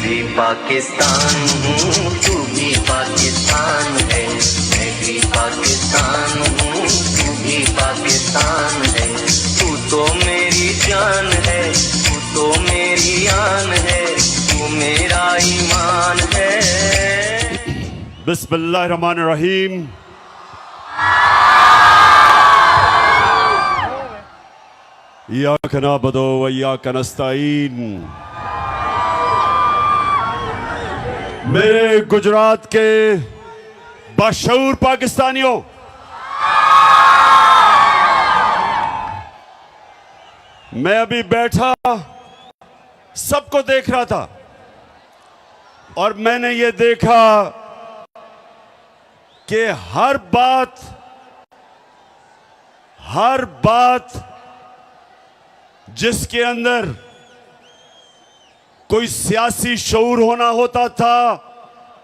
भी पाकिस्तान हूँ, तू भी पाकिस्तान है। मैं भी पाकिस्तान हूँ, तू भी पाकिस्तान है। तू तो मेरी जान है, तू तो मेरी आन है, तू मेरा ईमान है। बिस्मिल्लाहिर्रहमानिर्रहीम। इय्याका नअबुदु व इय्याका नस्तईन। मेरे गुजरात के बाशऊर पाकिस्तानियों, मैं अभी बैठा सबको देख रहा था और मैंने ये देखा कि हर बात जिसके अंदर कोई सियासी शऊर होना होता था,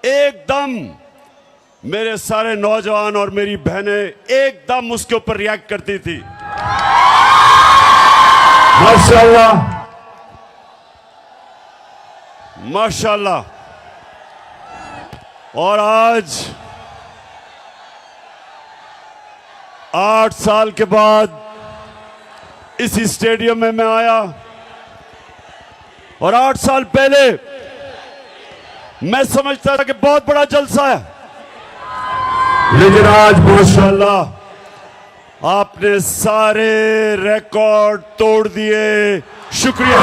एकदम मेरे सारे नौजवान और मेरी बहनें एकदम उसके ऊपर रिएक्ट करती थी। माशाल्लाह माशाल्लाह। और आज 8 साल के बाद इसी स्टेडियम में मैं आया और 8 साल पहले मैं समझता था कि बहुत बड़ा जलसा है, लेकिन आज माशाल्लाह आपने सारे रिकॉर्ड तोड़ दिए। शुक्रिया।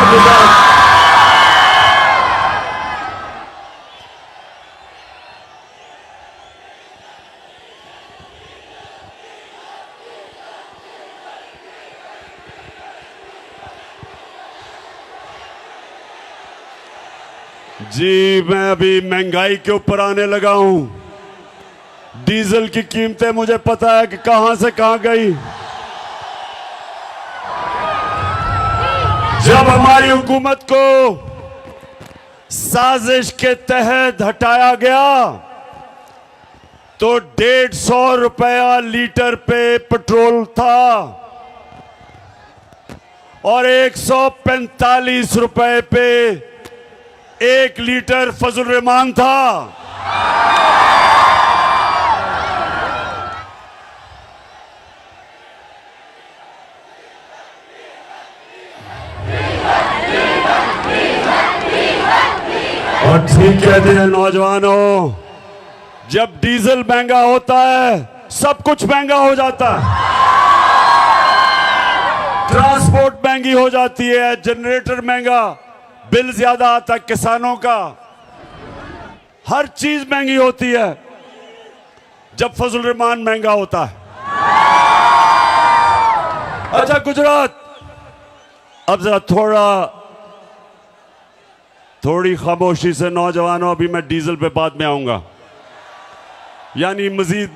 जी, मैं अभी महंगाई के ऊपर आने लगा हूं। डीजल की कीमतें मुझे पता है कि कहां से कहां गई। जब हमारी हुकूमत को साजिश के तहत हटाया गया तो 150 रुपया लीटर पे पेट्रोल था और 145 रुपए पे 1 लीटर फजल रहमान था। और ठीक कहते हैं नौजवानों, जब डीजल महंगा होता है सब कुछ महंगा हो जाता है। ट्रांसपोर्ट महंगी हो जाती है, जनरेटर महंगा, बिल ज्यादा आता है किसानों का, हर चीज महंगी होती है जब फजल रहमान महंगा होता है। अच्छा गुजरात, अब जरा थोड़ी खामोशी से नौजवानों, अभी मैं डीजल पे बाद में आऊंगा, यानी मजीद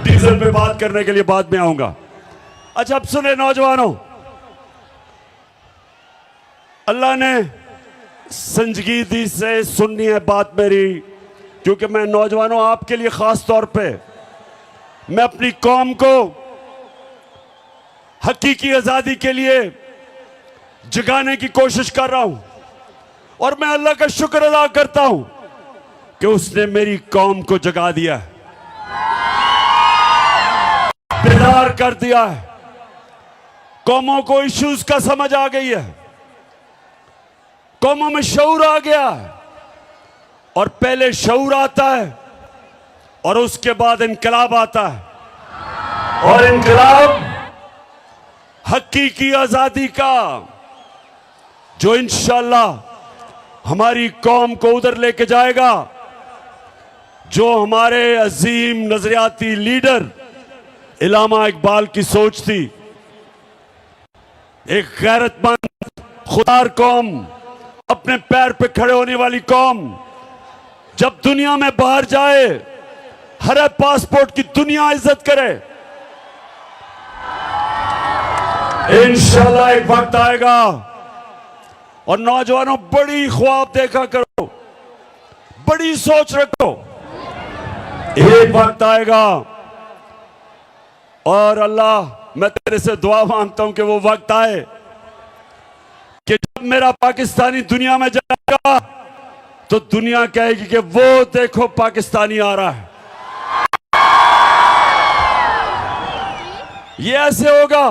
डीजल पे बात करने के लिए बाद में आऊंगा। अच्छा अब सुने नौजवानों, अल्लाह ने संजीदगी से सुननी है बात मेरी, क्योंकि मैं नौजवानों आपके लिए खास तौर पे मैं अपनी कौम को हकीकी आजादी के लिए जगाने की कोशिश कर रहा हूं और मैं अल्लाह का शुक्र अदा करता हूं कि उसने मेरी कौम को जगा दिया है, बेदार कर दिया है। कौमों को इश्यूज का समझ आ गई है, कौमों में शऊर आ गया है और पहले शऊर आता है और उसके बाद इनकलाब आता है और इनकलाब हकीकी आजादी का, जो इंशाअल्लाह हमारी कौम को उधर लेके जाएगा जो हमारे अजीम नजरियाती लीडर इल्लामा इकबाल की सोच थी। एक गैरतमंद खुदार कौम, अपने पैर पे खड़े होने वाली कौम, जब दुनिया में बाहर जाए हर पासपोर्ट की दुनिया इज्जत करे। इंशाल्लाह एक वक्त आएगा और नौजवानों बड़ी ख्वाब देखा करो, बड़ी सोच रखो। एक वक्त आएगा और अल्लाह मैं तेरे से दुआ मांगता हूं कि वो वक्त आए कि जब मेरा पाकिस्तानी दुनिया में जाएगा तो दुनिया कहेगी कि वो देखो पाकिस्तानी आ रहा है। ये ऐसे होगा।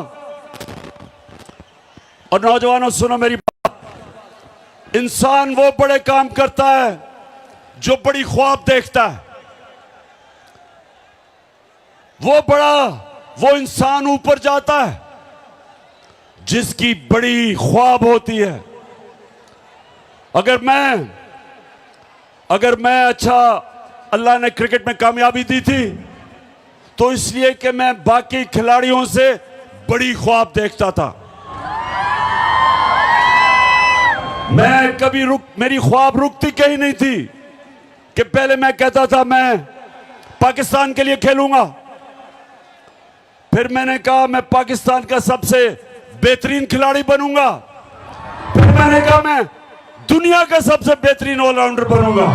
और नौजवानों सुनो मेरी बात, इंसान वो बड़े काम करता है जो बड़ी ख्वाब देखता है। वो इंसान ऊपर जाता है जिसकी बड़ी ख्वाब होती है। अगर मैं अच्छा, अल्लाह ने क्रिकेट में कामयाबी दी थी तो इसलिए कि मैं बाकी खिलाड़ियों से बड़ी ख्वाब देखता था। मैं कभी मेरी ख्वाब रुकती कहीं नहीं थी कि पहले मैं कहता था मैं पाकिस्तान के लिए खेलूंगा, फिर मैंने कहा मैं पाकिस्तान का सबसे बेहतरीन खिलाड़ी बनूंगा, फिर मैंने कहा मैं दुनिया का सबसे बेहतरीन ऑलराउंडर बनूंगा,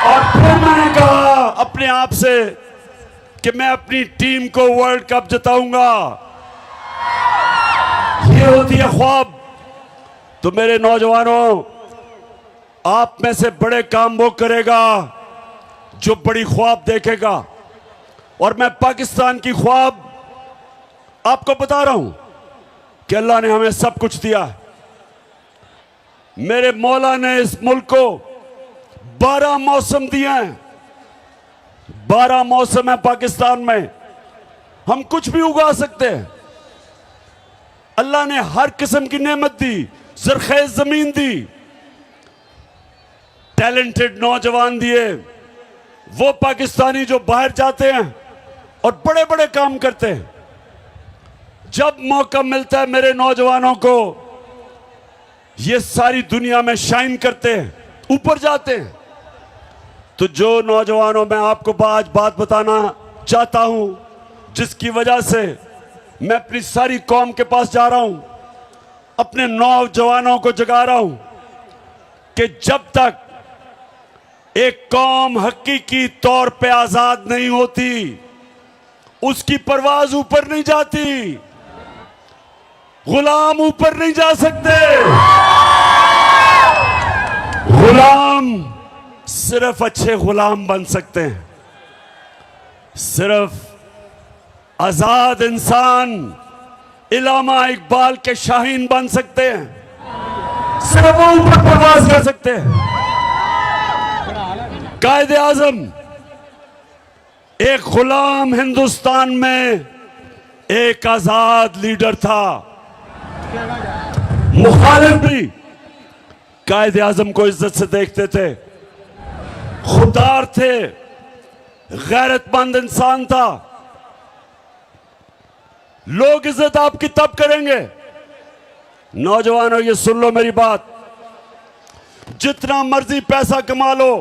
और फिर मैंने कहा अपने आप से कि मैं अपनी टीम को वर्ल्ड कप जिताऊंगा। ये होती है ख्वाब। तो मेरे नौजवानों, आप में से बड़े काम वो करेगा जो बड़ी ख्वाब देखेगा। और मैं पाकिस्तान की ख्वाब आपको बता रहा हूं कि अल्लाह ने हमें सब कुछ दिया है। मेरे मौला ने इस मुल्क को 12 मौसम दिए हैं। 12 मौसम है पाकिस्तान में, हम कुछ भी उगा सकते हैं। अल्लाह ने हर किस्म की नेमत दी, ज़रख़ेज़ जमीन दी, टैलेंटेड नौजवान दिए। वो पाकिस्तानी जो बाहर जाते हैं और बड़े बड़े काम करते हैं, जब मौका मिलता है मेरे नौजवानों को, ये सारी दुनिया में शाइन करते हैं, ऊपर जाते हैं। तो जो नौजवानों, मैं आपको आज बात बताना चाहता हूं जिसकी वजह से मैं अपनी सारी कौम के पास जा रहा हूं, अपने नौजवानों को जगा रहा हूं कि जब तक एक कौम हकीकी तौर पे आजाद नहीं होती, उसकी परवाज ऊपर नहीं जाती। गुलाम ऊपर नहीं जा सकते। गुलाम सिर्फ अच्छे गुलाम बन सकते हैं। सिर्फ आजाद इंसान इलामा इकबाल के शाहीन बन सकते हैं। सिर्फ वो ऊपर परवाज कर सकते हैं। कायदे आजम एक गुलाम हिंदुस्तान में एक आजाद लीडर था। मुखालिफ भी कायदे आजम को इज्जत से देखते थे, खुददार थे, गैरतमंद इंसान था। लोग इज्जत आपकी तब करेंगे, नौजवानों ये सुन लो मेरी बात, जितना मर्जी पैसा कमा लो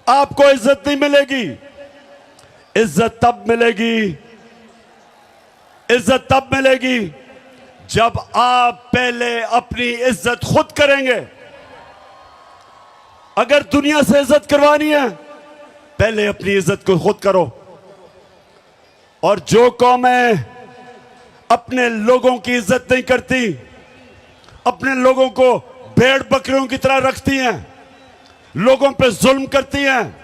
आपको इज्जत नहीं मिलेगी। इज्जत तब मिलेगी जब आप पहले अपनी इज्जत खुद करेंगे। अगर दुनिया से इज्जत करवानी है, पहले अपनी इज्जत को खुद करो। और जो कौमें अपने लोगों की इज्जत नहीं करती, अपने लोगों को भेड़ बकरियों की तरह रखती हैं, लोगों पे जुल्म करती हैं,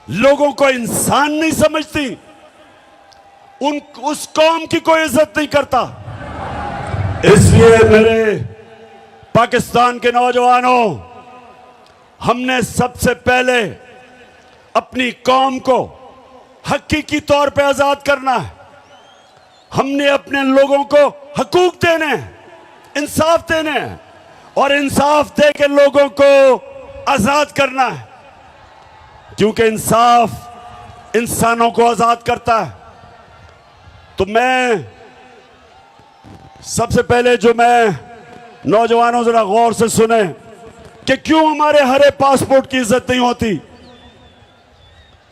लोगों को इंसान नहीं समझती, उस कौम की कोई इज्जत नहीं करता। इसलिए मेरे पाकिस्तान के नौजवानों, हमने सबसे पहले अपनी कौम को हकीकी तौर पे आजाद करना है। हमने अपने लोगों को हकूक देने हैं, इंसाफ देने हैं, और इंसाफ दे के लोगों को आजाद करना है, क्योंकि इंसाफ इंसानों को आजाद करता है। तो मैं सबसे पहले जो मैं नौजवानों जरा गौर से सुने कि क्यों हमारे हरे पासपोर्ट की इज्जत नहीं होती,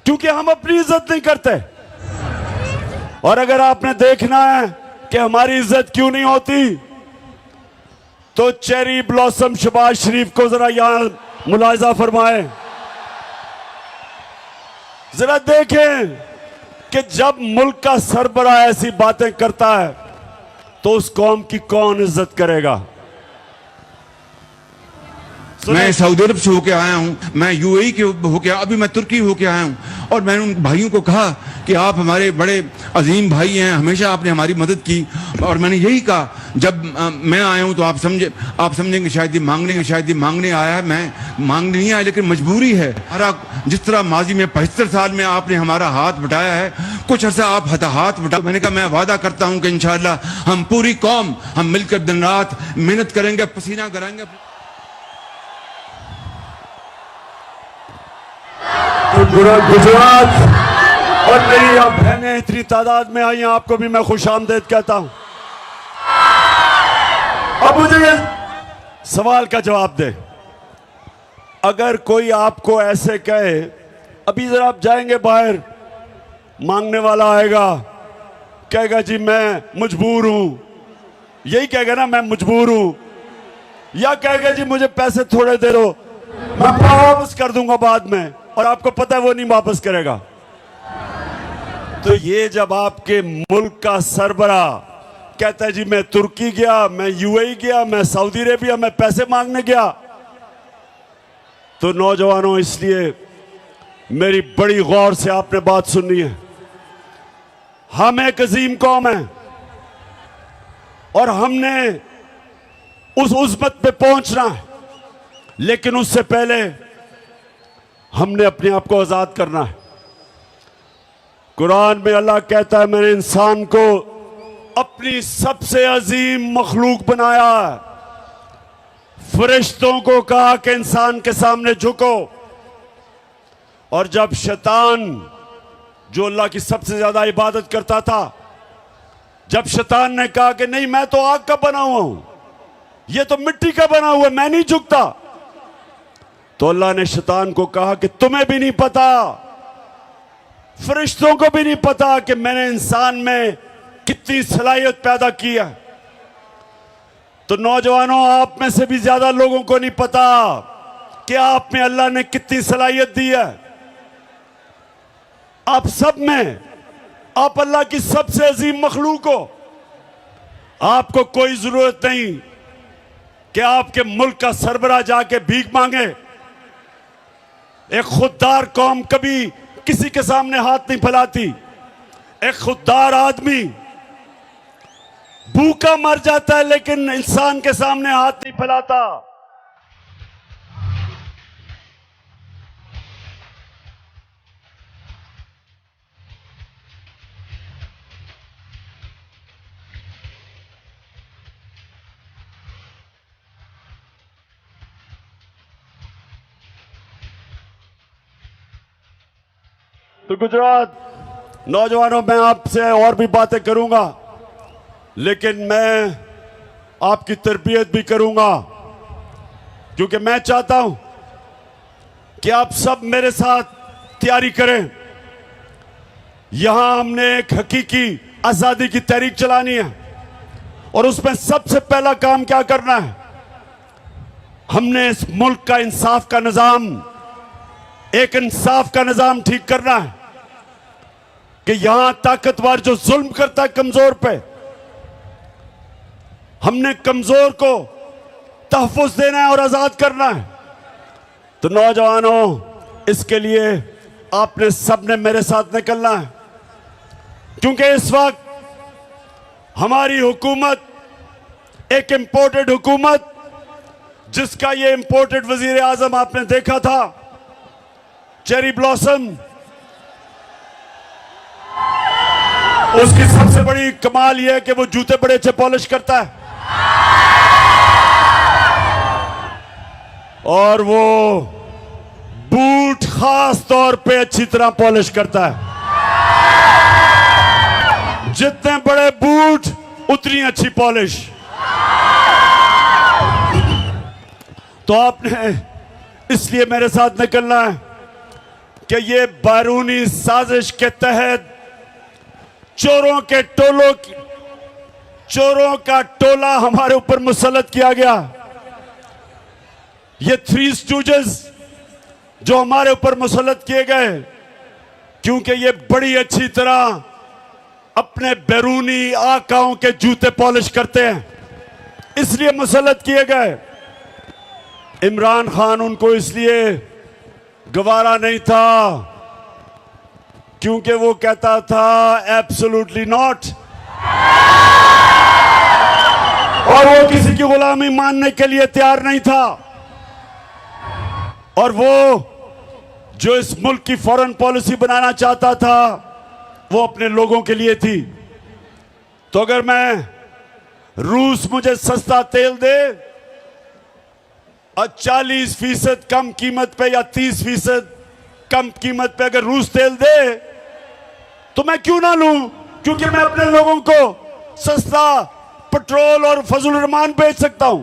क्योंकि हम अपनी इज्जत नहीं करते। और अगर आपने देखना है कि हमारी इज्जत क्यों नहीं होती, तो चेरी ब्लॉसम शहबाज शरीफ को जरा यहां मुलाहिजा फरमाएं। जरा देखें कि जब मुल्क का सरबराह ऐसी बातें करता है तो उस कौम की कौन इज्जत करेगा? मैं सऊदी अरब से होके आया हूँ, मैं यूएई के होके, अभी मैं तुर्की होके आया हूँ, और मैंने उन भाइयों को कहा कि आप हमारे बड़े अजीम भाई हैं, हमेशा आपने हमारी मदद की। और मैंने यही कहा, जब मैं आया हूँ तो आप समझेंगे शायद ये मांगने आया है। मैं मांगने नहीं आया, लेकिन मजबूरी है। हमारा जिस तरह माजी में 75 साल में आपने हमारा हाथ बटाया है, कुछ अर्सा आप हाथ बटा। मैंने कहा मैं वादा करता हूँ कि इंशाअल्लाह हम पूरी कौम हम मिलकर दिन रात मेहनत करेंगे, पसीना कराएंगे। तो गुजरात और मेरी अब बहनें इतनी तादाद में आई हैं, आपको भी मैं खुश आमदेद कहता हूं। अब मुझे सवाल का जवाब दे। अगर कोई आपको ऐसे कहे, अभी जरा आप जाएंगे बाहर, मांगने वाला आएगा, कहेगा जी मैं मजबूर हूं, यही कहेगा ना, मैं मजबूर हूं, या कहेगा जी मुझे पैसे थोड़े दे दो, मैं वापस कर दूंगा बाद में, और आपको पता है वो नहीं वापस करेगा। तो ये जब आपके मुल्क का सरबरा कहता है जी मैं तुर्की गया, मैं यूएई गया, मैं सऊदी अरेबिया, मैं पैसे मांगने गया, तो नौजवानों इसलिए मेरी बड़ी गौर से आपने बात सुननी है। हम एक अजीम कौम है और हमने उस उज़्मत पे पहुंचना है, लेकिन उससे पहले हमने अपने आप को आजाद करना है। कुरान में अल्लाह कहता है मैंने इंसान को अपनी सबसे अजीम मखलूक बनाया है। फरिश्तों को कहा कि इंसान के सामने झुको, और जब शैतान जो अल्लाह की सबसे ज्यादा इबादत करता था, जब शैतान ने कहा कि नहीं मैं तो आग का बना हुआ हूं, ये तो मिट्टी का बना हुआ है, मैं नहीं झुकता, तो अल्लाह ने शैतान को कहा कि तुम्हें भी नहीं पता, फरिश्तों को भी नहीं पता कि मैंने इंसान में कितनी सलाहियत पैदा की है। तो नौजवानों, आप में से भी ज्यादा लोगों को नहीं पता कि आप में अल्लाह ने कितनी सलाहियत दी है। आप सब में, आप अल्लाह की सबसे अजीम मखलूक हो। आपको कोई जरूरत नहीं कि आपके मुल्क का सरबराह जाके भीख मांगे। एक खुददार कौम कभी किसी के सामने हाथ नहीं फैलाती। एक खुददार आदमी भूखा मर जाता है, लेकिन इंसान के सामने हाथ नहीं फैलाता। तो गुजरात नौजवानों, मैं आपसे और भी बातें करूंगा, लेकिन मैं आपकी तरबियत भी करूंगा, क्योंकि मैं चाहता हूं कि आप सब मेरे साथ तैयारी करें। यहां हमने एक हकीकी आजादी की तहरीक चलानी है, और उसमें सबसे पहला काम क्या करना है, हमने इस मुल्क का इंसाफ का निजाम, एक इंसाफ का निजाम ठीक करना है कि यहां ताकतवर जो जुल्म करता है कमजोर पे, हमने कमजोर को तहफ़्फ़ुज़ देना है और आजाद करना है। तो नौजवानों, इसके लिए आपने सबने मेरे साथ निकलना है, क्योंकि इस वक्त हमारी हुकूमत एक इंपोर्टेड हुकूमत, जिसका ये इंपोर्टेड वजीर आजम आपने देखा था, चेरी ब्लॉसम, उसकी सबसे बड़ी कमाल यह है कि वो जूते बड़े अच्छे पॉलिश करता है, और वो बूट खास तौर पे अच्छी तरह पॉलिश करता है। जितने बड़े बूट उतनी अच्छी पॉलिश। तो आपने इसलिए मेरे साथ निकलना है कि ये बैरूनी साजिश के तहत चोरों का टोला हमारे ऊपर मुसल्लत किया गया। ये थ्री स्टूजेस जो हमारे ऊपर मुसल्लत किए गए, क्योंकि ये बड़ी अच्छी तरह अपने बैरूनी आकाओं के जूते पॉलिश करते हैं, इसलिए मुसल्लत किए गए। इमरान खान उनको इसलिए गवारा नहीं था क्योंकि वो कहता था एब्सोल्युटली नॉट, और वो किसी की गुलामी मानने के लिए तैयार नहीं था। और वो जो इस मुल्क की फॉरेन पॉलिसी बनाना चाहता था वो अपने लोगों के लिए थी। तो अगर मैं रूस मुझे सस्ता तेल दे और 40% कम कीमत पे या 30% कम कीमत पे अगर रूस तेल दे तो मैं क्यों ना लूं, क्योंकि मैं अपने लोगों को सस्ता पेट्रोल और फजल रहमान बेच सकता हूं।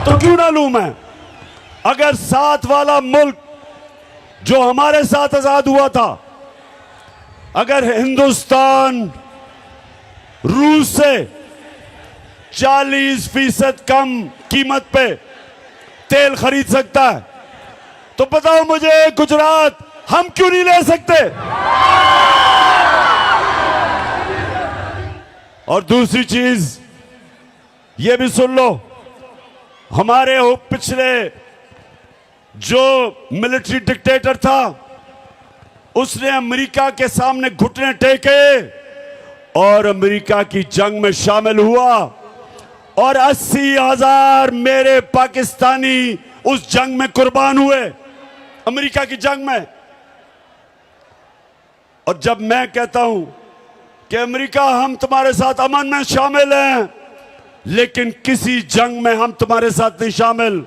तो क्यों ना लूं मैं। अगर साथ वाला मुल्क जो हमारे साथ आजाद हुआ था, अगर हिंदुस्तान रूस से 40% कम कीमत पे तेल खरीद सकता है, तो बताओ मुझे गुजरात हम क्यों नहीं ले सकते। और दूसरी चीज ये भी सुन लो, हमारे पिछले जो मिलिट्री डिक्टेटर था उसने अमेरिका के सामने घुटने टेके और अमेरिका की जंग में शामिल हुआ, और 80,000 मेरे पाकिस्तानी उस जंग में कुर्बान हुए, अमेरिका की जंग में। और जब मैं कहता हूं कि अमेरिका हम तुम्हारे साथ अमन में शामिल हैं लेकिन किसी जंग में हम तुम्हारे साथ नहीं शामिल,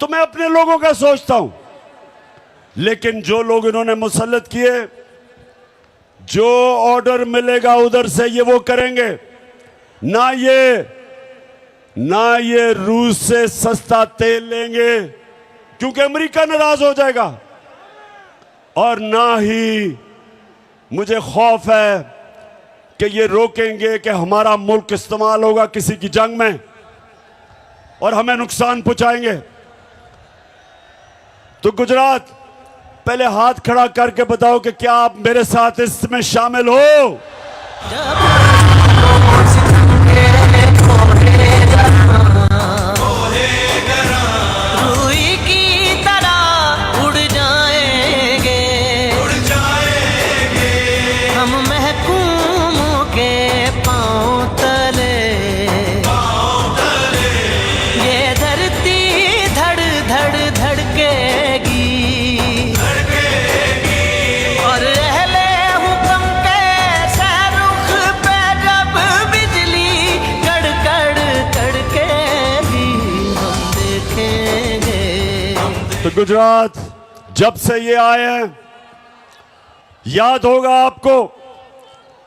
तो मैं अपने लोगों का सोचता हूं। लेकिन जो लोग इन्होंने मुसल्लत किए, जो ऑर्डर मिलेगा उधर से ये वो करेंगे। ना ये रूस से सस्ता तेल लेंगे क्योंकि अमेरिका नाराज हो जाएगा, और ना ही मुझे खौफ है कि ये रोकेंगे कि हमारा मुल्क इस्तेमाल होगा किसी की जंग में और हमें नुकसान पहुंचाएंगे। तो गुजरात, पहले हाथ खड़ा करके बताओ कि क्या आप मेरे साथ इसमें शामिल हो। रूही की तरह उड़ जाएंगे हम महकूमों के पांव तले, ये धरती धड़ धड़ धड़केगी और अहले हुक्म के सहरुख पे जब बिजली कड़कड़ कड़केगी हम देखेंगे। तो गुजरात जब से ये आए हैं, याद होगा आपको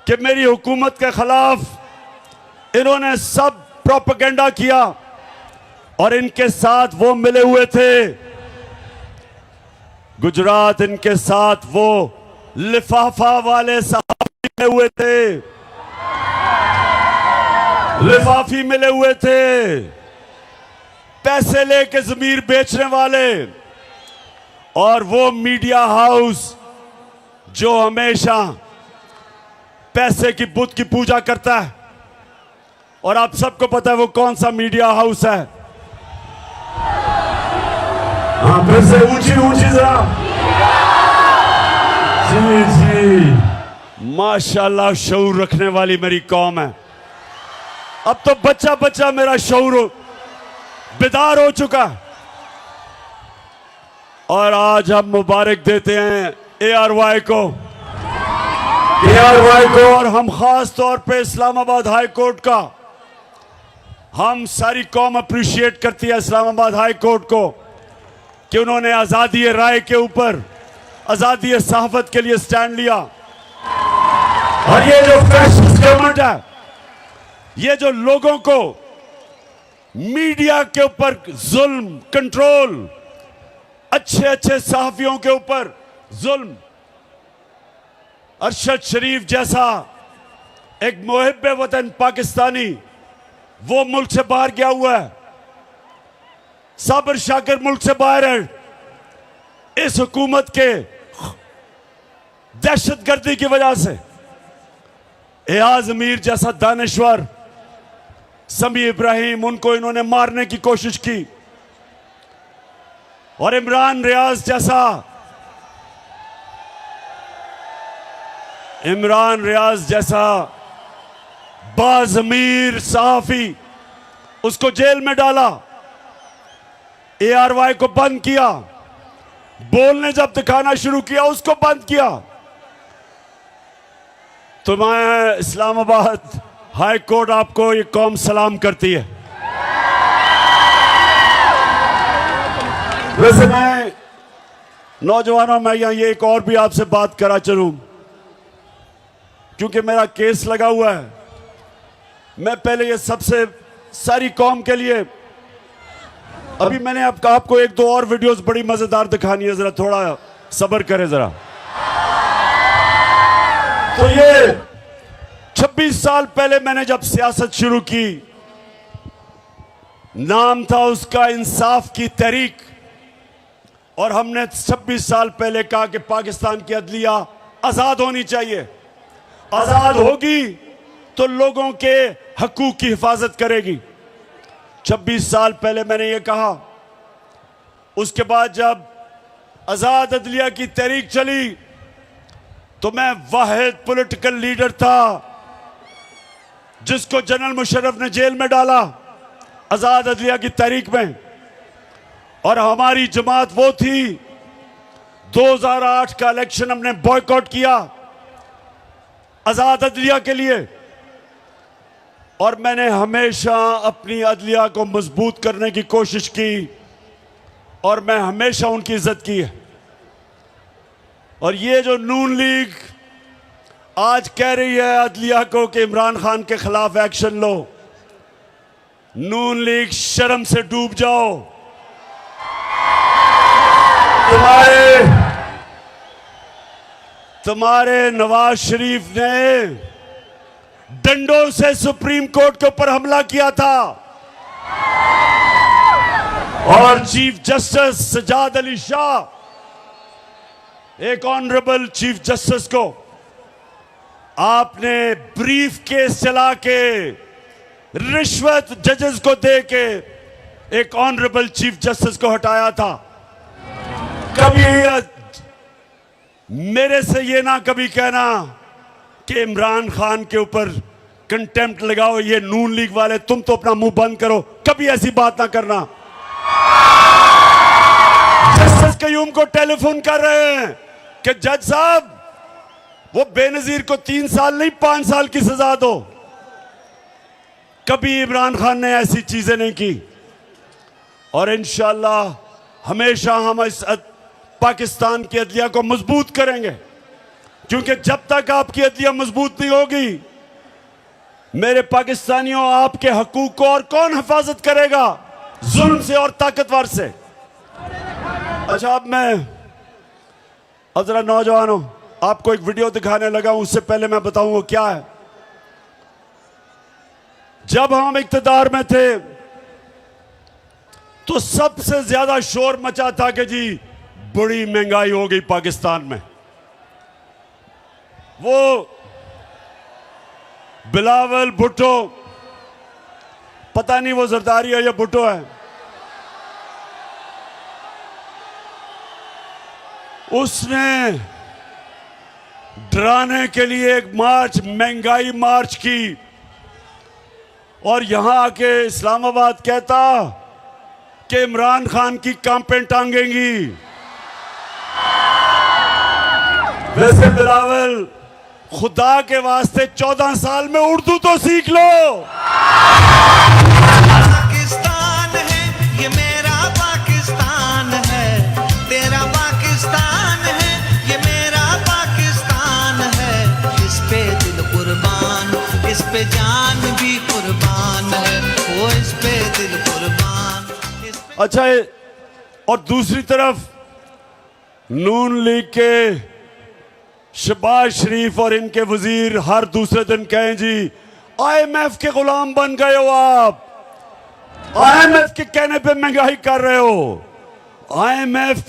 कि मेरी हुकूमत के खिलाफ इन्होंने सब प्रोपेगेंडा किया और इनके साथ वो मिले हुए थे। गुजरात, इनके साथ वो लिफाफा वाले साहब मिले हुए थे, लिफाफी मिले हुए थे, पैसे लेके जमीर बेचने वाले, और वो मीडिया हाउस जो हमेशा पैसे की बुत की पूजा करता है। और आप सबको पता है वो कौन सा मीडिया हाउस है। हाँ, फिर से ऊंची ऊंची जरा। जी जी, माशाल्लाह, शऊर रखने वाली मेरी कौम है। अब तो बच्चा बच्चा मेरा शऊर बेदार हो चुका है। और आज हम मुबारक देते हैं ARY को, और हम खास तौर पे इस्लामाबाद हाई कोर्ट का, हम सारी कौम अप्रिशिएट करती है इस्लामाबाद हाई कोर्ट को कि उन्होंने आजादी राय के ऊपर, आजादी सहाफत के लिए स्टैंड लिया। और ये जो फैसिस्ट गवर्नमेंट है, ये जो लोगों को मीडिया के ऊपर जुल्म, कंट्रोल, अच्छे अच्छे सहाफियों के ऊपर जुल्म, अरशद शरीफ जैसा एक मुहिब्बे वतन पाकिस्तानी वो मुल्क से बाहर गया हुआ है, साबिर शाकिर मुल्क से बाहर है। इस हुकूमत के दहशतगर्दी की वजह से एयाज अमीर जैसा दानिश्वर, समी इब्राहिम, उनको इन्होंने मारने की कोशिश की, और इमरान रियाज जैसा बाज़मीर सहाफी, उसको जेल में डाला, ARY को बंद किया, बोलने जब दिखाना शुरू किया उसको बंद किया। तो मैं इस्लामाबाद हाई कोर्ट आपको ये कौम सलाम करती है। वैसे मैं नौजवानों में यहाँ ये एक और भी आपसे बात करा चलूं, क्योंकि मेरा केस लगा हुआ है। मैं पहले ये सबसे सारी कौम के लिए, अभी मैंने आपको एक दो और वीडियोस बड़ी मजेदार दिखानी है, जरा थोड़ा सब्र करें जरा। तो ये 26 साल पहले मैंने जब सियासत शुरू की, नाम था उसका इंसाफ की तहरीक, और हमने 26 साल पहले कहा कि पाकिस्तान की अदलिया आजाद होनी चाहिए। आजाद होगी तो लोगों के हकूक की हिफाजत करेगी। 26 साल पहले मैंने ये कहा। उसके बाद जब आजाद अदलिया की तहरीक चली तो मैं वाहिद पॉलिटिकल लीडर था जिसको जनरल मुशर्रफ ने जेल में डाला आजाद अदलिया की तहरीक में, और हमारी जमात वो थी। 2008 का इलेक्शन हमने बॉयकॉट किया आजाद अदलिया के लिए, और मैंने हमेशा अपनी अदलिया को मजबूत करने की कोशिश की, और मैं हमेशा उनकी इज्जत की है। और ये जो नून लीग आज कह रही है अदलिया को कि इमरान खान के खिलाफ एक्शन लो, नून लीग शर्म से डूब जाओ। तुम्हारे नवाज शरीफ ने डंडों से सुप्रीम कोर्ट के ऊपर हमला किया था, और चीफ जस्टिस सजाद अली शाह, एक ऑनरेबल चीफ जस्टिस को आपने ब्रीफ केस चला के रिश्वत जजेस को दे के एक ऑनरेबल चीफ जस्टिस को हटाया था। कभी मेरे से ये ना कभी कहना कि इमरान खान के ऊपर कंटेम्प्ट लगाओ, ये नून लीग वाले, तुम तो अपना मुंह बंद करो, कभी ऐसी बात ना करना। जस्टिस कयूम को टेलीफोन कर रहे हैं कि जज साहब वो बेनजीर को 3 साल नहीं 5 साल की सजा दो। कभी इमरान खान ने ऐसी चीजें नहीं की, और इंशाअल्लाह हमेशा हम इस पाकिस्तान की अदलिया को मजबूत करेंगे, क्योंकि जब तक आपकी अदलिया मजबूत नहीं होगी, मेरे पाकिस्तानियों, आपके हकूक को और कौन हिफाजत करेगा? जुल्म से और ताकतवर से। अच्छा, अब जरा नौजवानों आपको एक वीडियो दिखाने लगा हूं, उससे पहले मैं बताऊं वो क्या है। जब हम इक्तदार में थे तो सबसे ज्यादा शोर मचा था कि जी बड़ी महंगाई हो गई पाकिस्तान में। वो बिलावल भुट्टो, पता नहीं वो जरदारी है या भुट्टो है, उसने डराने के लिए एक मार्च, महंगाई मार्च की, और यहां आके इस्लामाबाद कहता कि इमरान खान की कांपें टांगेंगी। वैसे बिलावल, खुदा के वास्ते 14 साल में उर्दू तो सीख लो। पाकिस्तान है ये मेरा पाकिस्तान है, तेरा पाकिस्तान है ये मेरा पाकिस्तान है। इस पे दिल कुर्बान, इस पे जान भी कुर्बान है, वो इस पे दिल कुर्बान। अच्छा, और दूसरी तरफ नून लीग के शहबाज शरीफ और इनके वजीर हर दूसरे दिन कहें जी IMF के गुलाम बन गए हो आप, IMF के कहने पे महंगाई कर रहे हो। IMF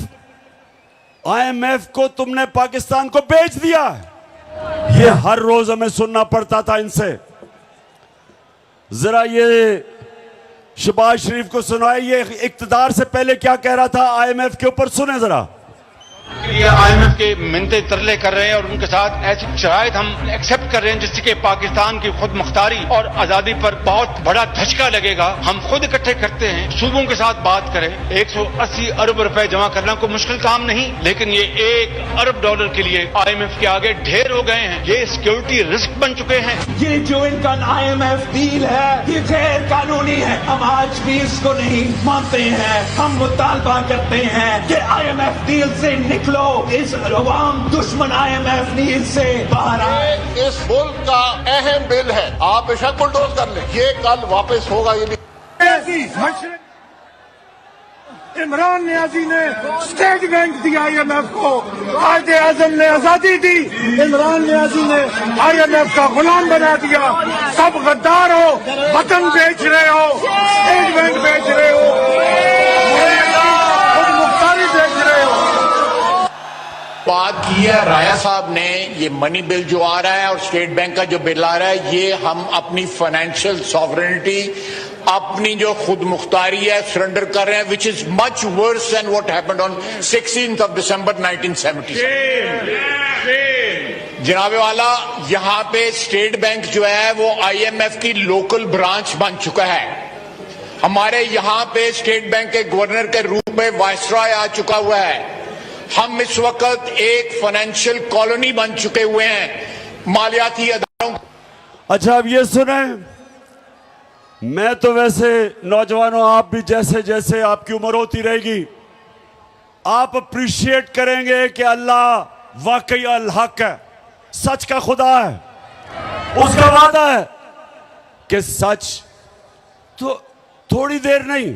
IMF को तुमने पाकिस्तान को बेच दिया है। ये हर रोज हमें सुनना पड़ता था इनसे। जरा ये शहबाज शरीफ को सुनाए, ये इक्तदार से पहले क्या कह रहा था IMF के ऊपर, सुने जरा। ये IMF के मिन्नते तरले कर रहे हैं और उनके साथ ऐसी शराइत हम एक्सेप्ट कर रहे हैं जिससे कि पाकिस्तान की खुद मुख्तारी और आजादी पर बहुत बड़ा धचका लगेगा। हम खुद इकट्ठे करते हैं, सूबों के साथ बात करें। 180 अरब रुपए जमा करना कोई मुश्किल काम नहीं, लेकिन ये $1 अरब के लिए IMF के आगे ढेर हो गए हैं। ये सिक्योरिटी रिस्क बन चुके हैं। ये जो इनका IMF डील है ये गैर कानूनी है। हम आज भी इसको नहीं मानते हैं। हम मुतालबा करते हैं कि IMF डील से निकलो, इस अवाम दुश्मन IMF डील से बाहर आए। इस मुल्क का अहम बिल है, आप बेशक बुलडोज कर लें, ये कल वापस होगा। ये इमरान नियाजी ने स्टेट बैंक दिया IMF को, कायदे आजम ने आजादी दी, इमरान नियाजी ने IMF का गुलाम बना दिया। सब गद्दार हो, वतन बेच रहे हो, स्टेट बैंक बेच रहे हो, खुद मुख्तारी बेच रहे हो। बात की है राया साहब ने, ये मनी बिल जो आ रहा है और स्टेट बैंक का जो बिल आ रहा है, ये हम अपनी फाइनेंशियल सॉवरेनिटी, अपनी जो खुद मुख्तारी है सरेंडर कर रहे हैं, which is much worse than what happened on 16th of December 1970। जनाबे वाला, यहाँ पे स्टेट बैंक जो है वो IMF की लोकल ब्रांच बन चुका है। हमारे यहाँ पे स्टेट बैंक के गवर्नर के रूप में वायसराय आ चुका हुआ है। हम इस वक्त एक फाइनेंशियल कॉलोनी बन चुके हुए हैं मालियाती अदारों। अच्छा, अब ये सुने, मैं तो वैसे नौजवानों, आप भी जैसे जैसे आपकी उम्र होती रहेगी, आप अप्रिशिएट करेंगे कि अल्लाह वाकई अल हक है, सच का खुदा है। उसका वादा है कि सच तो थोड़ी देर नहीं,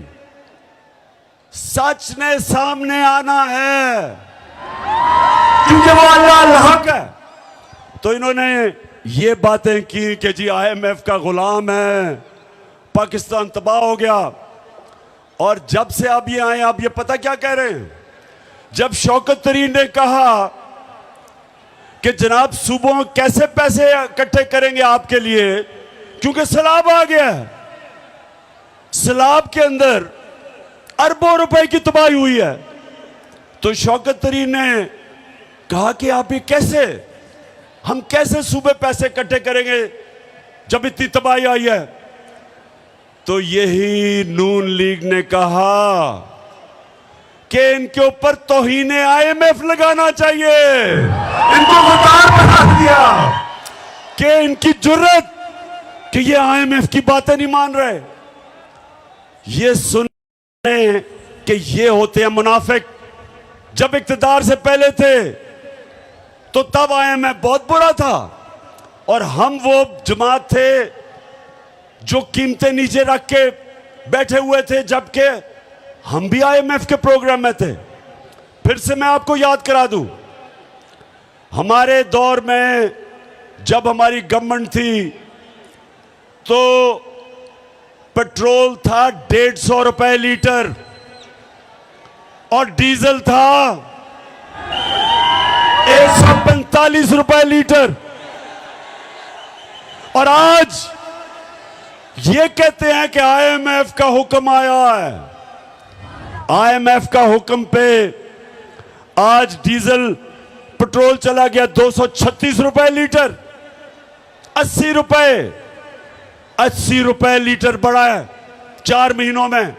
सच ने सामने आना है, क्योंकि वो अल्लाह अल हक है। तो इन्होंने ये बातें की कि जी IMF का गुलाम है, पाकिस्तान तबाह हो गया। और जब से अब ये आए, आप ये पता क्या कह रहे हैं? जब शौकत तरीन ने कहा कि जनाब सूबों में कैसे पैसे इकट्ठे करेंगे आपके लिए, क्योंकि सैलाब आ गया है, सैलाब के अंदर अरबों रुपए की तबाही हुई है, तो शौकत तरीन ने कहा कि आप ये कैसे, हम कैसे सूबे पैसे इकट्ठे करेंगे जब इतनी तबाही आई है? तो यही नून लीग ने कहा कि इनके ऊपर तौहीने IMF लगाना चाहिए। इनको गद्दार बना दिया कि इनकी जुर्रत कि ये IMF की बातें नहीं मान रहे। ये सुन कि ये होते हैं मुनाफिक। जब इक्तदार से पहले थे तो तब IMF बहुत बुरा था, और हम वो जमात थे जो कीमतें नीचे रख के बैठे हुए थे, जबकि हम भी IMF के प्रोग्राम में थे। फिर से मैं आपको याद करा दूं, हमारे दौर में जब हमारी गवर्नमेंट थी तो पेट्रोल था 150 रुपए लीटर और डीजल था 145 रुपए लीटर। और आज ये कहते हैं कि IMF का हुक्म आया है। IMF का हुक्म पे आज डीजल पेट्रोल चला गया 236 रुपए लीटर, 80 रुपए लीटर बढ़ा है 4 महीनों में।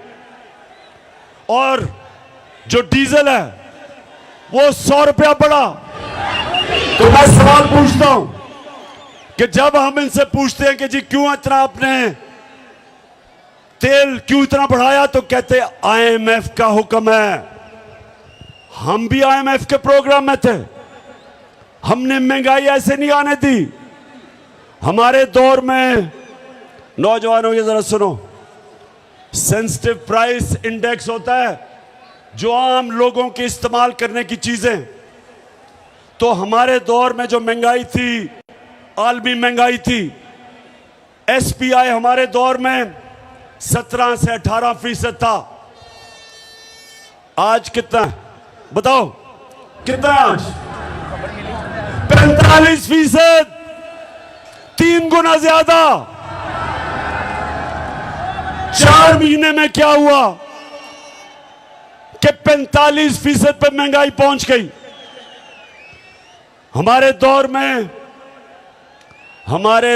और जो डीजल है वो 100 रुपया बढ़ा। तो मैं सवाल पूछता हूं कि जब हम इनसे पूछते हैं कि जी क्यों इतना आपने तेल क्यों इतना बढ़ाया, तो कहते IMF का हुक्म है। हम भी IMF के प्रोग्राम में थे, हमने महंगाई ऐसे नहीं आने दी। हमारे दौर में, नौजवानों ये जरा सुनो, सेंसिटिव प्राइस इंडेक्स होता है जो आम लोगों के इस्तेमाल करने की चीजें। तो हमारे दौर में जो महंगाई थी, आलमी महंगाई थी, SPI हमारे दौर में 17 से 18% था। आज कितना है बताओ? कितना आज 45%, 3 गुना ज्यादा। 4 महीने में क्या हुआ कि 45% पे महंगाई पहुंच गई। हमारे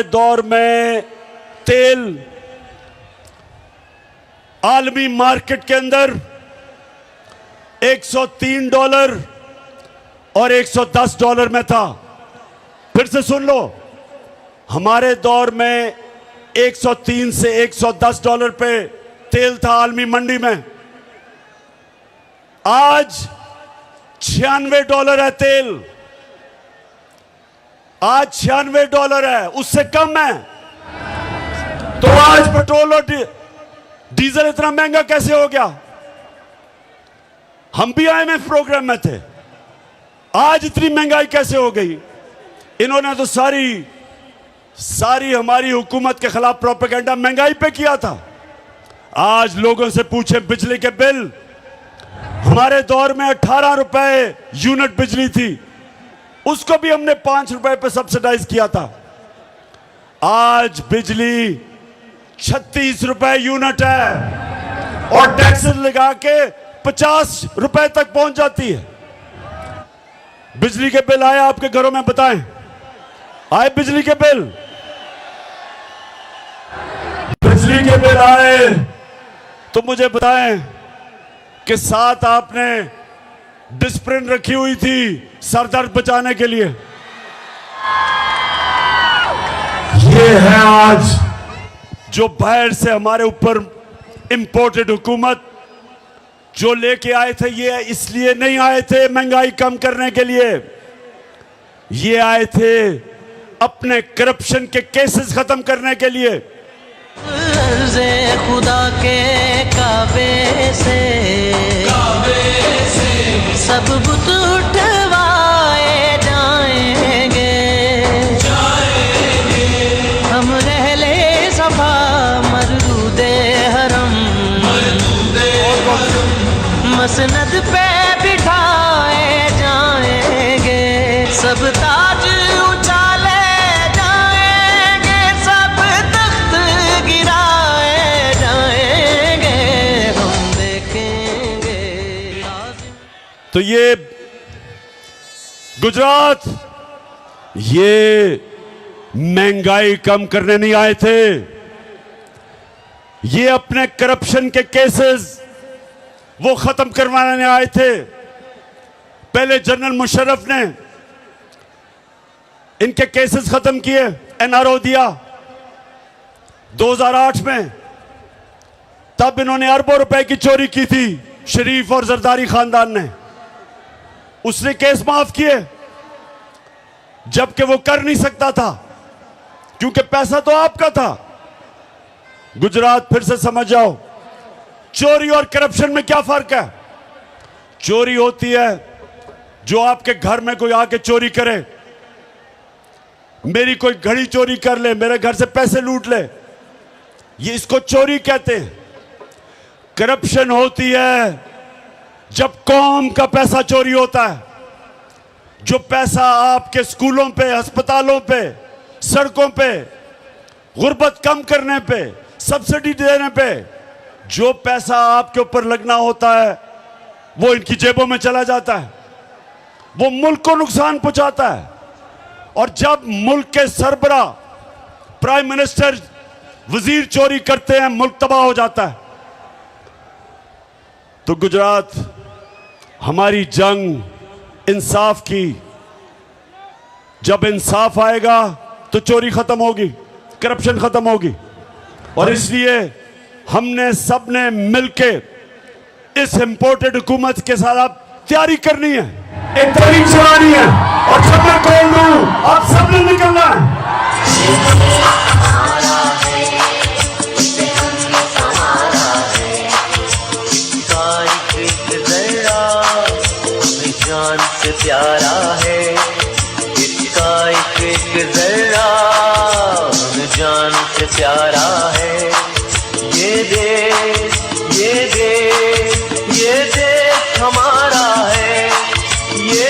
दौर में तेल आलमी मार्केट के अंदर $103 और $110 में था। फिर से सुन लो, हमारे दौर में 103 से $110 पे तेल था आलमी मंडी में। आज $96 है तेल, आज $96 है, उससे कम है। तो आज पेट्रोल और डीजल इतना महंगा कैसे हो गया? हम भी IMF प्रोग्राम में थे, आज इतनी महंगाई कैसे हो गई? इन्होंने तो सारी हमारी हुकूमत के खिलाफ प्रोपेगेंडा महंगाई पे किया था। आज लोगों से पूछे बिजली के बिल, हमारे दौर में 18 रुपए यूनिट बिजली थी, उसको भी हमने 5 रुपए पे सब्सिडाइज किया था। आज बिजली 36 रुपए यूनिट है और टैक्स लगा के 50 रुपए तक पहुंच जाती है। बिजली के बिल आए आपके घरों में? बताएं, आए बिजली के बिल? बिजली के बिल आए तो मुझे बताएं कि साथ आपने डिस्प्रिन रखी हुई थी सरदर्द बचाने के लिए। ये है आज जो बाहर से हमारे ऊपर इंपोर्टेड हुकूमत जो लेके आए थे। ये इसलिए नहीं आए थे महंगाई कम करने के लिए, ये आए थे अपने करप्शन के केसेस खत्म करने के लिए। खुदा के काबे से सब बुत उठवाए जाएंगे, हम रहले सफा मरदूदे हरम मसनद पे बिठाए जाएंगे, सब ताज उछाले जाएंगे, सब तख्त गिराए जाएंगे, हम देखेंगे। तो ये गुजरात, ये महंगाई कम करने नहीं आए थे, ये अपने करप्शन के केसेस वो खत्म करवाने आए थे। पहले जनरल मुशर्रफ ने इनके केसेस खत्म किए, NRO दिया 2008 में। तब इन्होंने अरबों रुपए की चोरी की थी, शरीफ और जरदारी खानदान ने, उसने केस माफ किए, जबकि वो कर नहीं सकता था क्योंकि पैसा तो आपका था। गुजरात फिर से समझ जाओ, चोरी और करप्शन में क्या फर्क है? चोरी होती है जो आपके घर में कोई आके चोरी करे, मेरी कोई घड़ी चोरी कर ले, मेरे घर से पैसे लूट ले, ये इसको चोरी कहते हैं। करप्शन होती है जब कौम का पैसा चोरी होता है, जो पैसा आपके स्कूलों पे, अस्पतालों पे, सड़कों पे, गुर्बत कम करने पे, सब्सिडी देने पे जो पैसा आपके ऊपर लगना होता है वो इनकी जेबों में चला जाता है, वो मुल्क को नुकसान पहुंचाता है। और जब मुल्क के सरबरा, प्राइम मिनिस्टर, वजीर चोरी करते हैं, मुल्क तबाह हो जाता है। तो गुजरात, हमारी जंग इंसाफ की, जब इंसाफ आएगा तो चोरी खत्म होगी, करप्शन खत्म होगी। और इसलिए हमने सबने मिलके इस इंपोर्टेड हुकूमत के साथ अब तैयारी करनी है, एक तहरीक चलानी है, और जब मैं कॉल दूं आप सबने निकलना है। जान से प्यारा है, इसका एक जरा हमें जान से प्यारा है। ये देश, ये देश, ये देश हमारा है, ये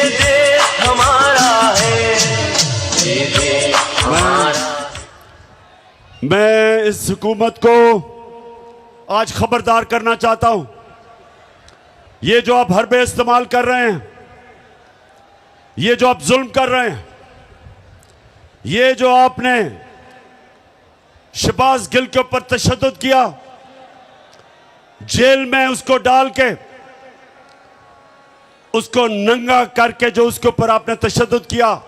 मैं इस हुकूमत को आज खबरदार करना चाहता हूं। ये जो आप हरबे इस्तेमाल कर रहे हैं, ये जो आप जुल्म कर रहे हैं, ये जो आपने शहबाज गिल के ऊपर तशद्दुद किया, जेल में उसको डाल के, उसको नंगा करके जो उसके ऊपर आपने तशद्दुद किया,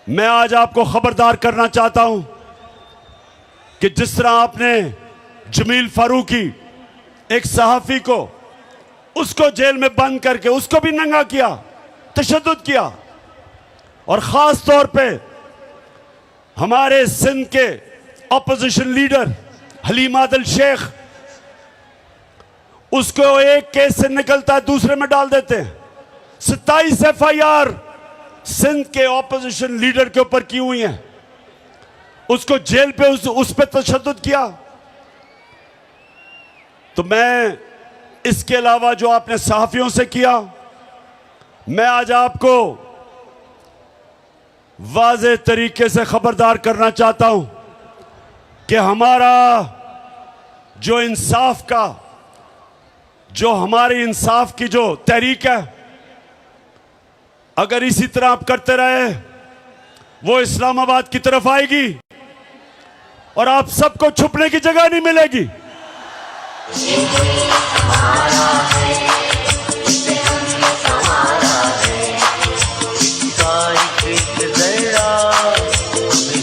मैं आज आपको खबरदार करना चाहता हूं कि जिस तरह आपने जमील फारूकी एक सहाफी को, उसको जेल में बंद करके उसको भी नंगा किया, तशद्दुद किया, और खास तौर पे हमारे सिंध के ऑपोजिशन लीडर हलीम आदिल शेख, उसको एक केस से निकलता है दूसरे में डाल देते हैं। 27 FIR सिंध के ऑपोजिशन लीडर के ऊपर की हुई हैं। उसको जेल पे उस पे तशद्दुद किया। तो मैं इसके अलावा जो आपने सहाफियों से किया, मैं आज आपको वाज़े तरीके से खबरदार करना चाहता हूं कि हमारा जो इंसाफ का, जो हमारी इंसाफ की जो तहरीक है, अगर इसी तरह आप करते रहे, वो इस्लामाबाद की तरफ आएगी और आप सबको छुपने की जगह नहीं मिलेगी।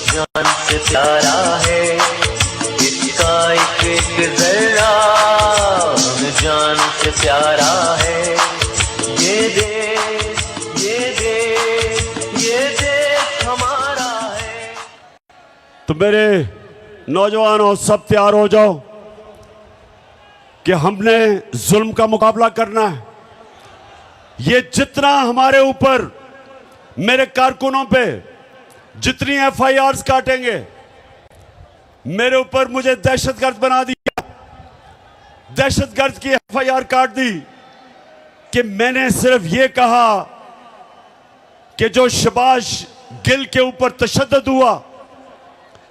जान से प्यारा है, इसका एक जरा हमें जान से प्यारा है। ये देश, ये देश, ये देश हमारा है। तो मेरे नौजवानों, सब तैयार हो जाओ कि हमने जुल्म का मुकाबला करना है। ये जितना हमारे ऊपर, मेरे कारकुनों पे जितनी FIRs काटेंगे, मेरे ऊपर मुझे दहशतगर्द बना दिया, दहशतगर्द की FIR काट दी कि मैंने सिर्फ ये कहा कि जो शहबाज गिल के ऊपर तशद्दुद हुआ,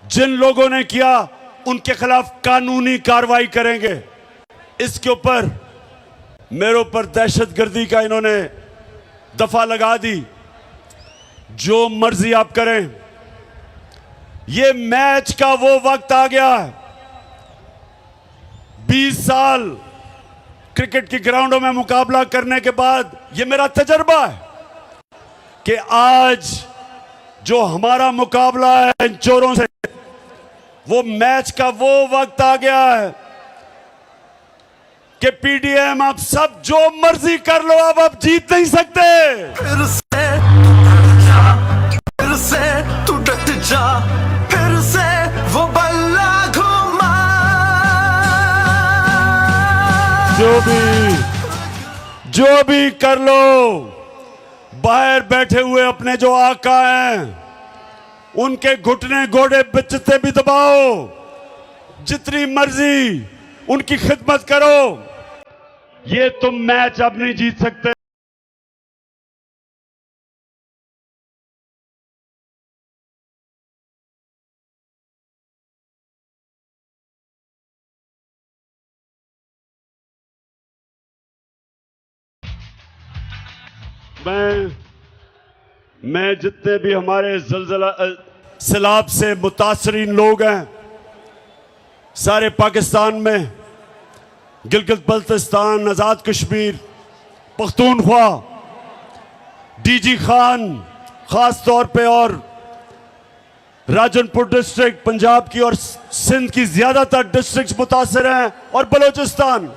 जिन लोगों ने किया, उनके खिलाफ कानूनी कार्रवाई करेंगे। इसके ऊपर मेरे ऊपर दहशतगर्दी का इन्होंने दफा लगा दी। जो मर्जी आप करें, ये मैच का वो वक्त आ गया है। 20 साल क्रिकेट की ग्राउंडों में मुकाबला करने के बाद ये मेरा तजर्बा है कि आज जो हमारा मुकाबला है इन चोरों से, वो मैच का वो वक्त आ गया है कि PDM आप सब जो मर्जी कर लो, अब आप जीत नहीं सकते। फिर से तू डट जा, फिर से वो बल्ला घुमा। जो भी कर लो, बाहर बैठे हुए अपने जो आका हैं, उनके घुटने घोड़े बिचते भी दबाओ, जितनी मर्जी उनकी खिदमत करो। ये तुम मैच अब नहीं जीत सकते। मैं जितने भी हमारे ज़लज़ला सैलाब से मुतासरीन लोग हैं, सारे पाकिस्तान में, गिलगित बल्तिस्तान, आज़ाद कश्मीर, पख्तूनख्वा, DG खान ख़ास तौर पे, और राजनपुर डिस्ट्रिक्ट पंजाब की और सिंध की ज़्यादातर डिस्ट्रिक्ट मुतासर हैं, और बलोचिस्तान।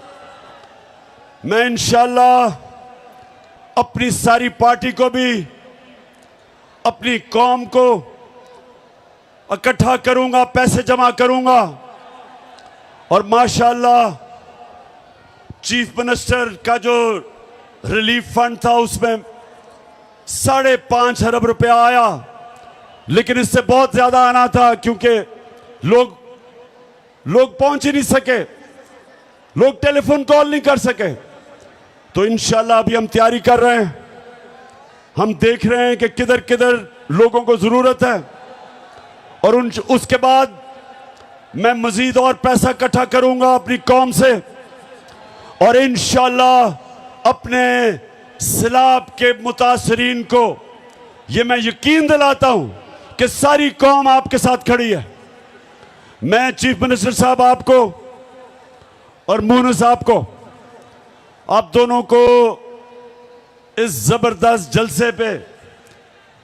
मैं इंशाअल्लाह अपनी सारी पार्टी को भी, अपनी कौम को इकट्ठा करूंगा, पैसे जमा करूंगा, और माशाअल्लाह चीफ मिनिस्टर का जो रिलीफ फंड था उसमें 5.5 अरब रुपया आया, लेकिन इससे बहुत ज्यादा आना था, क्योंकि लोग पहुंच ही नहीं सके, लोग टेलीफोन कॉल नहीं कर सके। तो इंशाल्लाह अभी हम तैयारी कर रहे हैं, हम देख रहे हैं कि किधर किधर लोगों को जरूरत है, और उसके बाद मैं मजीद और पैसा इकट्ठा करूंगा अपनी कौम से और इंशाअल्लाह अपने सैलाब के मुतासरीन को ये मैं यकीन दिलाता हूं कि सारी कौम आपके साथ खड़ी है। मैं चीफ मिनिस्टर साहब आपको और मून साहब को, आप दोनों को इस जबरदस्त जलसे पे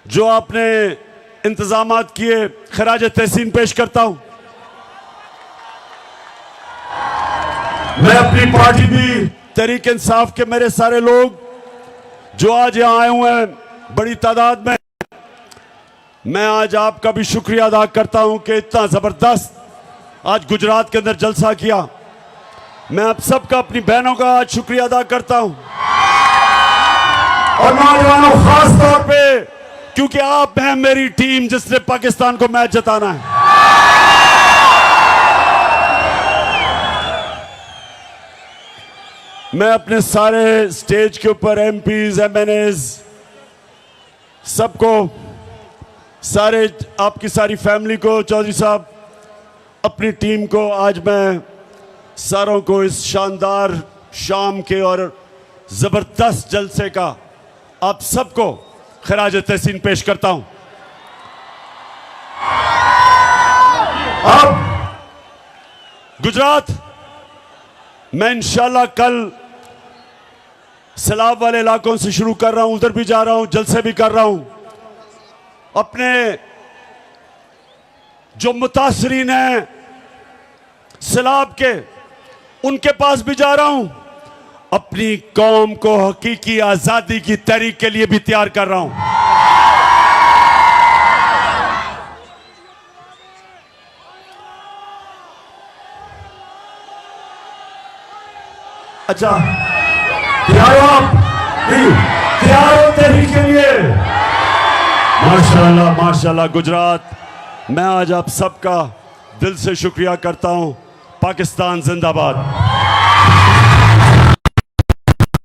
जो आपने इंतजामात किए खराज तहसीन पेश करता हूं। मैं अपनी पार्टी भी तहरीक इंसाफ के मेरे सारे लोग जो आज यहां आए हुए हैं बड़ी तादाद में, मैं आज आपका भी शुक्रिया अदा करता हूं कि इतना जबरदस्त आज गुजरात के अंदर जलसा किया। मैं आप सबका, अपनी बहनों का आज शुक्रिया अदा करता हूं और नौजवानों खास तौर पे, क्योंकि आप हैं मेरी टीम जिसने पाकिस्तान को मैच जिताना है। मैं अपने सारे स्टेज के ऊपर एमपीज, एमएनएज सबको, सारे आपकी सारी फैमिली को, चौधरी साहब, अपनी टीम को, आज मैं सारों को इस शानदार शाम के और जबरदस्त जलसे का आप सबको खराज तहसीन पेश करता हूं। अब गुजरात मैं इंशाल्लाह कल सैलाब वाले इलाकों से शुरू कर रहा हूं, उधर भी जा रहा हूं, जलसे भी कर रहा हूं। अपने जो मुतासरीन हैं सैलाब के, उनके पास भी जा रहा हूं। अपनी कौम को हकीकी आजादी की तहरीक के लिए भी तैयार कर रहा हूं। अच्छा, तैयार हो आप? तैयार हो तहरीक के लिए? माशाल्लाह माशाल्लाह। गुजरात, मैं आज आप सबका दिल से शुक्रिया करता हूं। पाकिस्तान जिंदाबाद।